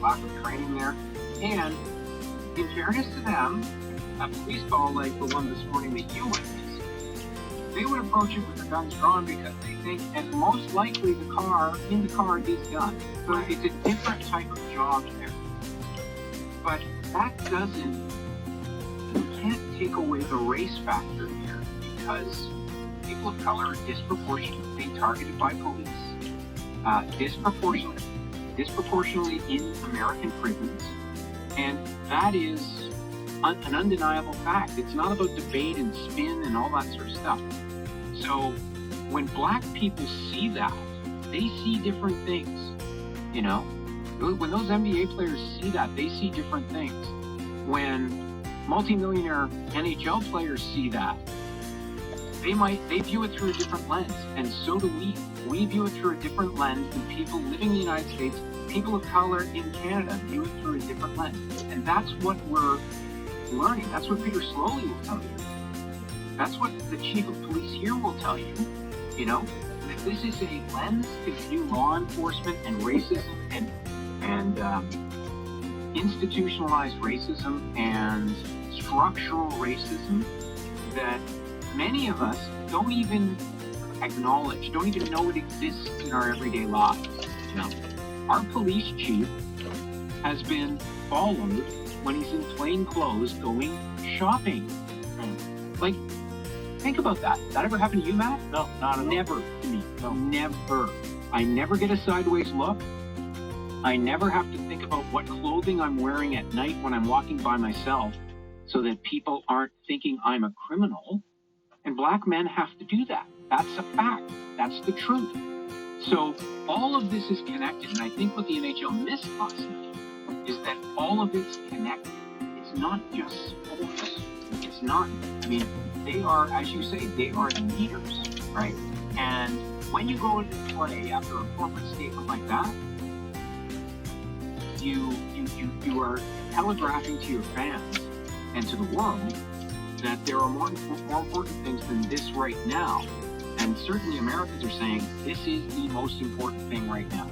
lack of training there. And in fairness to them, a police call like the one this morning that you witnessed, they would approach it with their guns drawn because they think, and most likely in the car is guns. So it's a different type of job there. But that doesn't, you can't take away the race factor here, because people of color are disproportionately being targeted by police, disproportionately in American prisons, and that is an undeniable fact. It's not about debate and spin and all that sort of stuff. So when black people see that, they see different things, you know? When those NBA players see that, they see different things. When multimillionaire NHL players see that, they view it through a different lens, and so do we. We view it through a different lens than people living in the United States. People of color in Canada view it through a different lens, and that's what we're learning. That's what Peter Slowly will tell you. That's what the chief of police here will tell you. You know, that this is a lens to view law enforcement and racism and institutionalized racism and structural racism that many of us don't even acknowledge, don't even know it exists in our everyday lives. You know, our police chief has been followed when he's in plain clothes going shopping. Like, think about that. That ever happened to you, Matt? No, not at all. Never to me. No. Never. I never get a sideways look. I never have to think about what clothing I'm wearing at night when I'm walking by myself so that people aren't thinking I'm a criminal. And black men have to do that. That's a fact. That's the truth. So all of this is connected. And I think what the NHL missed last night is that all of it's connected. It's not just sports. It's not, I mean, they are, as you say, they are leaders, right? And when you go into play after a corporate statement like that, you are telegraphing to your fans and to the world that there are more important things than this right now. And certainly Americans are saying this is the most important thing right now.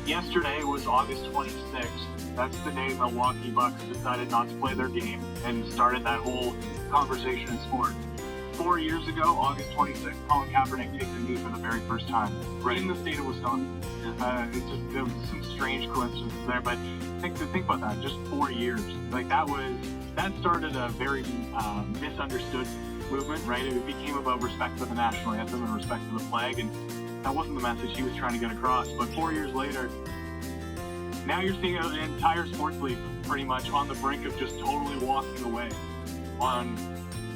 Yesterday was August 26th. That's the day Milwaukee Bucks decided not to play their game and started that whole conversation in sport. 4 years ago, August 26th, Colin Kaepernick took the knee for the very first time in the state of Wisconsin. There was some strange coincidences there, but think about that. Just 4 years, like that started a very misunderstood movement, right? It became about respect for the national anthem and respect for the flag, and that wasn't the message he was trying to get across. But 4 years later, now you're seeing an entire sports league pretty much on the brink of just totally walking away on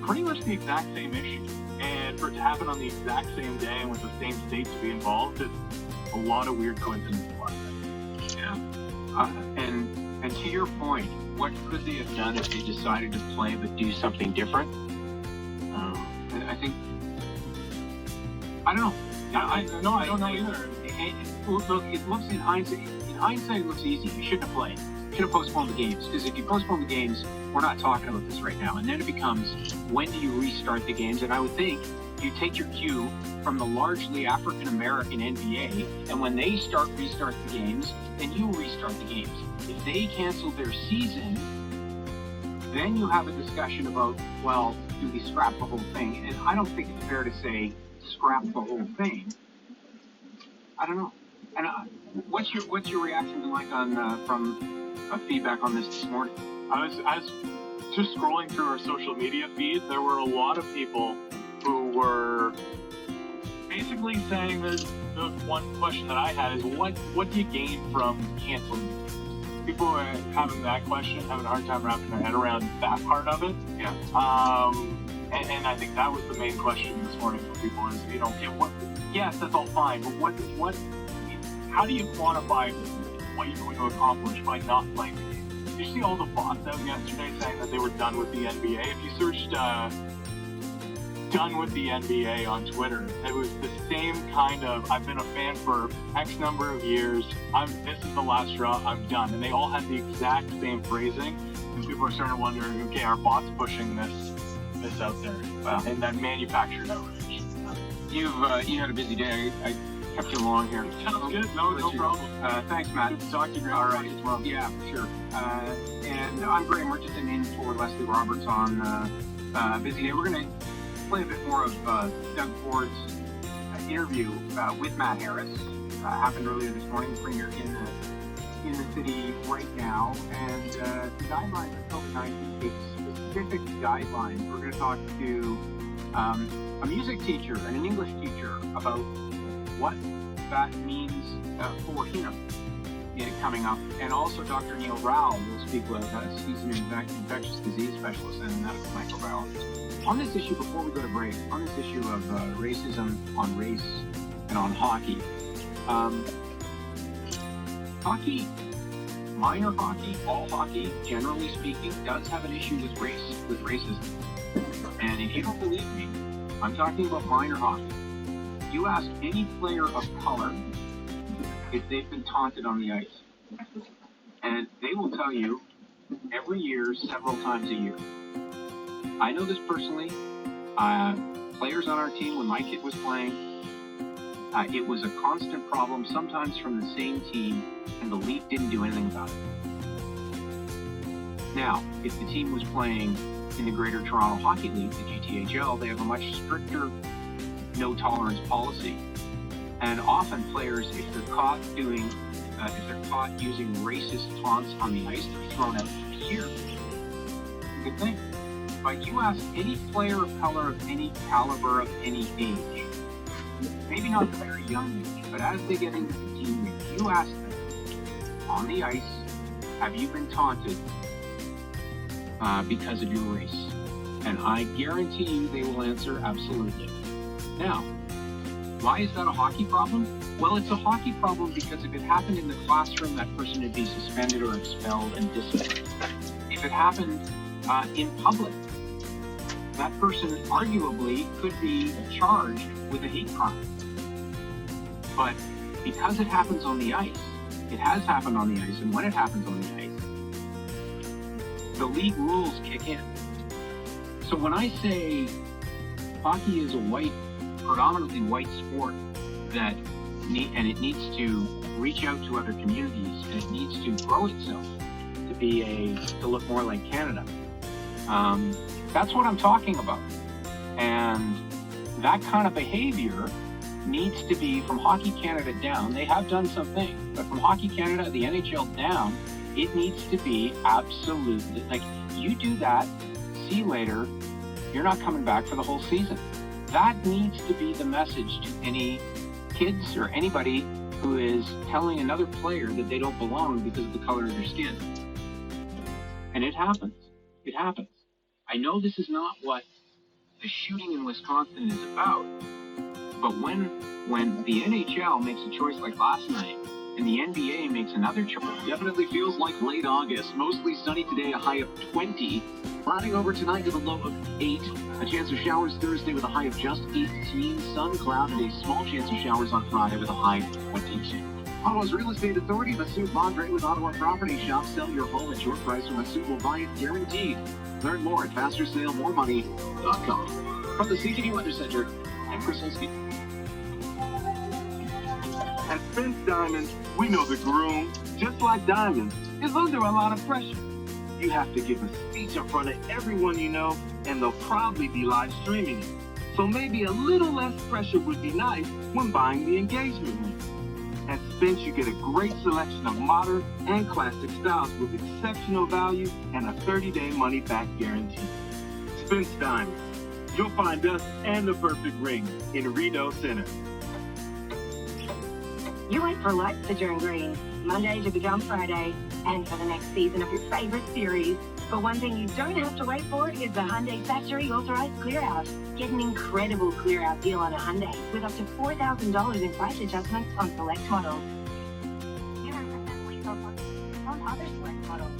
pretty much the exact same issue. And for it to happen on the exact same day and with the same state to be involved, it's a lot of weird coincidences. Yeah. And to your point, what could they have done if they decided to play but do something different? I think, I don't know. I don't know either. Look, it looks in hindsight, it looks easy. You shouldn't have played. You should have postponed the games, because if you postpone the games, we're not talking about this right now. And then it becomes, when do you restart the games? And I would think you take your cue from the largely African-American NBA, and when they restart the games, then you restart the games. If they cancel their season, then you have a discussion about, well, do we scrap the whole thing? And I don't think it's fair to say scrap the whole thing. I don't know. And what's your reaction like on from feedback on this morning? I was just scrolling through our social media feed. There were a lot of people who were basically saying that the one question that I had is what do you gain from canceling? People are having that question, having a hard time wrapping their head around that part of it. Yeah. And I think that was the main question this morning for people is, you know, okay, yes, that's all fine, but how do you quantify what you're going to accomplish by not playing the game? Did you see all the bots out yesterday saying that they were done with the NBA? If you searched done with the NBA on Twitter, it was the same kind of, I've been a fan for X number of years, this is the last straw, I'm done. And they all had the exact same phrasing. And people are starting to wonder, okay, are bots pushing this out there? And then manufactured outrage. You had a busy day. I kept you long here. Sounds good. No problem. Thanks, Matt. Good to talk to you. All right. Yeah, sure. And I'm Graham Richardson in for Leslie Roberts on Busy Day. We're going to play a bit more of Doug Ford's interview with Matt Harris. Happened earlier this morning. The premier in the city right now. And the guidelines for COVID-19 take specific guidelines. We're going to talk to a music teacher and an English teacher about what that means for him coming up. And also Dr. Neil Rao will speak with us. He's an infectious disease specialist and a medical microbiologist. On this issue, before we go to break, on this issue of racism on race and on hockey, hockey, minor hockey, all hockey, generally speaking, does have an issue with racism. And if you don't believe me, I'm talking about minor hockey. You ask any player of color if they've been taunted on the ice, and they will tell you every year, several times a year. I know this personally. Players on our team, when my kid was playing, it was a constant problem, sometimes from the same team, and the league didn't do anything about it. Now, if the team was playing in the Greater Toronto Hockey League, the GTHL, they have a much stricter no-tolerance policy. And often players, if they're caught using racist taunts on the ice, they're thrown out here. Good thing. But you ask any player of color of any caliber of any age, maybe not the very young age, but as they get into the team, you ask them on the ice, have you been taunted because of your race? And I guarantee you they will answer absolutely. Now, why is that a hockey problem? Well, it's a hockey problem because if it happened in the classroom, that person would be suspended or expelled and disciplined. If it happened in public, that person arguably could be charged with a hate crime. But because it happens on the ice, it has happened on the ice, and when it happens on the ice, the league rules kick in. So when I say hockey is a predominantly white sport and it needs to reach out to other communities and it needs to grow itself to look more like Canada. That's what I'm talking about. And that kind of behavior needs to be from Hockey Canada down. They have done some things, but from Hockey Canada, the NHL down, it needs to be absolutely, like, you do that, see you later, you're not coming back for the whole season. That needs to be the message to any kids or anybody who is telling another player that they don't belong because of the color of their skin. And it happens. It happens. I know this is not what the shooting in Wisconsin is about, but when the NHL makes a choice like last night, and the NBA makes another choice. Definitely feels like late August. Mostly sunny today, a high of 20. Clouding over tonight with a low of 8. A chance of showers Thursday with a high of just 18. Sun, cloud, and a small chance of showers on Friday with a high of 22. Ottawa's Real Estate Authority, Massoud Mondre with Ottawa Property Shop. Sell your home at your price, or Massoud will buy it guaranteed. Learn more at fastersalemoremoney.com. From the CTV Weather Center, I'm Chris Olski. At Spence Diamonds, we know the groom, just like diamonds, is under a lot of pressure. You have to give a speech in front of everyone you know, and they'll probably be live streaming it. So maybe a little less pressure would be nice when buying the engagement ring. At Spence, you get a great selection of modern and classic styles with exceptional value and a 30-day money-back guarantee. Spence Diamonds. You'll find us and the perfect ring in Rideau Center. You wait for lights to turn green, Monday to become Friday, and for the next season of your favorite series. But one thing you don't have to wait for is the Hyundai Factory Authorized Clear Out. Get an incredible clear out deal on a Hyundai with up to $4,000 in price adjustments on select models. 0% lease offer on other select models.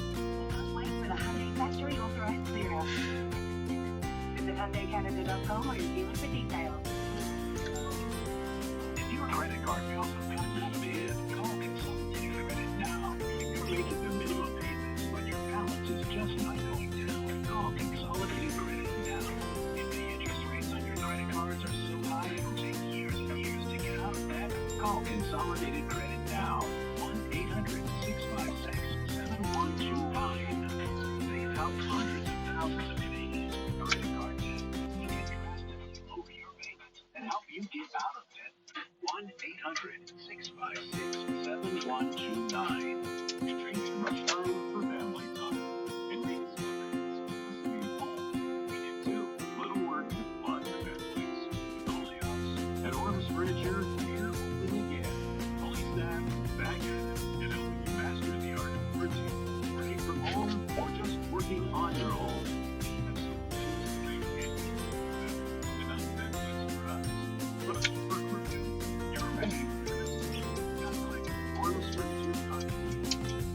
Just wait for the Hyundai Factory Authorized Clear Out. Visit HyundaiCanada.com or your dealer for details. If your credit card bills have gotten out of hand, call Consulting Limited now. You're making the minimum payments, but your balance is just not going down. Call Consolidated Credit now. If the interest rates on your credit cards are so high, it'll take years and years to get out of that, Call Consolidated Credit now. 1-800-656-7129. They've helped hundreds of thousands of Canadians. Credit card debt. You can trust them to lower your payments and help you get out of debt. 1-800-656-7129. Exchanging much time for family time. And rediscovering simplicity of home. We did too. Little work, lots of benefits. Only us. At Orvis Furniture, we're open again. Fully staffed, back at it, and helping you master the art of routine. Working from home or just working on your own. And some things they can't do. And that's benefits for us. But it's work for you. You're ready for this. Just like Orvis Furniture.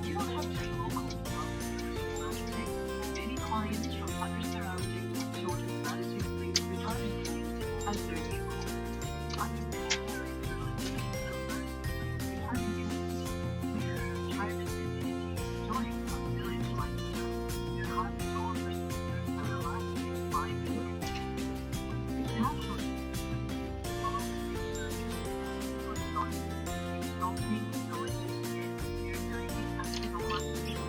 You don't have to be local. Many clients from other surroundings shorten latitude leave retirement days as their new home. Retirement community joining a village lifestyle. Your heart is all for seniors and relaxing 5 minutes. Naturally, salty, delicious skin. You're very active on my skin.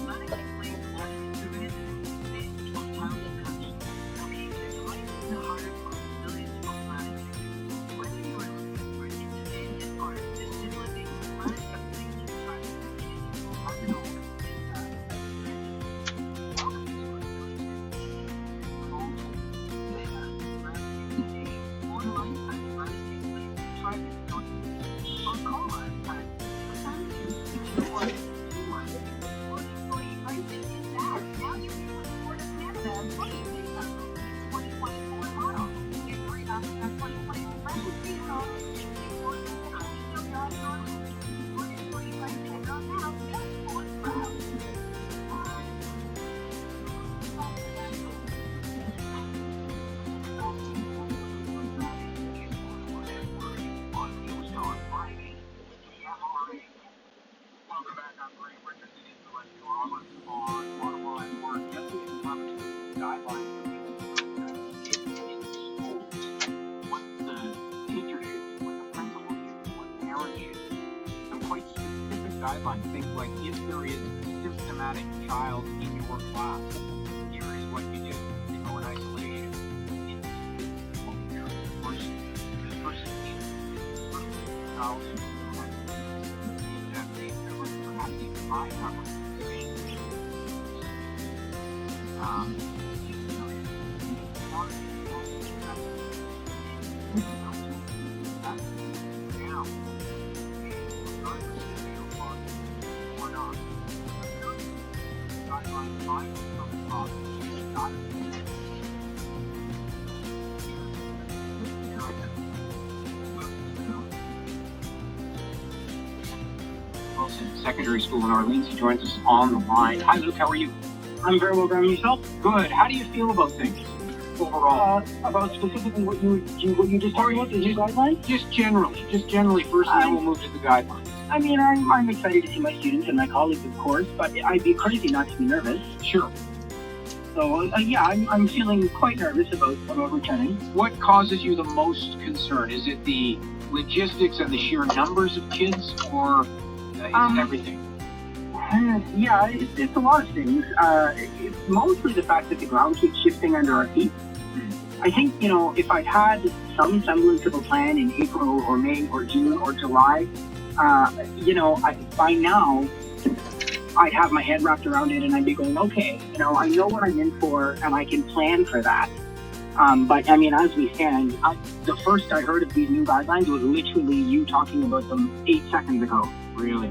Let it explain what is the resident stage of childhood touch. Located right in the heart of millions of latitude. Whether you are looking for independent or assisted living, let us complete your private community. As an old welcome to our village. Call online at latitude private or call us at 7262121. Employee pricing is that. Now you're able to afford a Canada employee visa. 2024 model. Get free after that 2024 rental visa. Employee pricing is on now. Just for proud. Welcome back. I'm Greg Richardson, intellectual analyst on Ottawa and Work. Yesterday, we talked about guidelines for schools. What the teacher should do, what the principal should do, what parents should do. Some quite specific guidelines. Things like if there is a systematic child in your class, here is what you do. You go in isolation. This person needs child my coverage. Secondary School in Orleans. He joins us on the line. Hi, Luke. How are you? I'm very well, Graham. Yourself? Good. How do you feel about things overall? About specifically what you just talked about, the new guidelines? Just generally. First, and then we'll move to the guidelines. I mean, I'm excited to see my students and my colleagues, of course, but I'd be crazy not to be nervous. Sure. So, yeah, I'm feeling quite nervous about returning. What causes you the most concern? Is it the logistics and the sheer numbers of kids, or is it everything? Yeah, it's a lot of things. It's mostly the fact that the ground keeps shifting under our feet. I think, if I'd had some semblance of a plan in April or May or June or July, by now, I'd have my head wrapped around it and I'd be going, okay, I know what I'm in for and I can plan for that. But I mean, as we stand, the first I heard of these new guidelines was literally you talking about them 8 seconds ago. Really?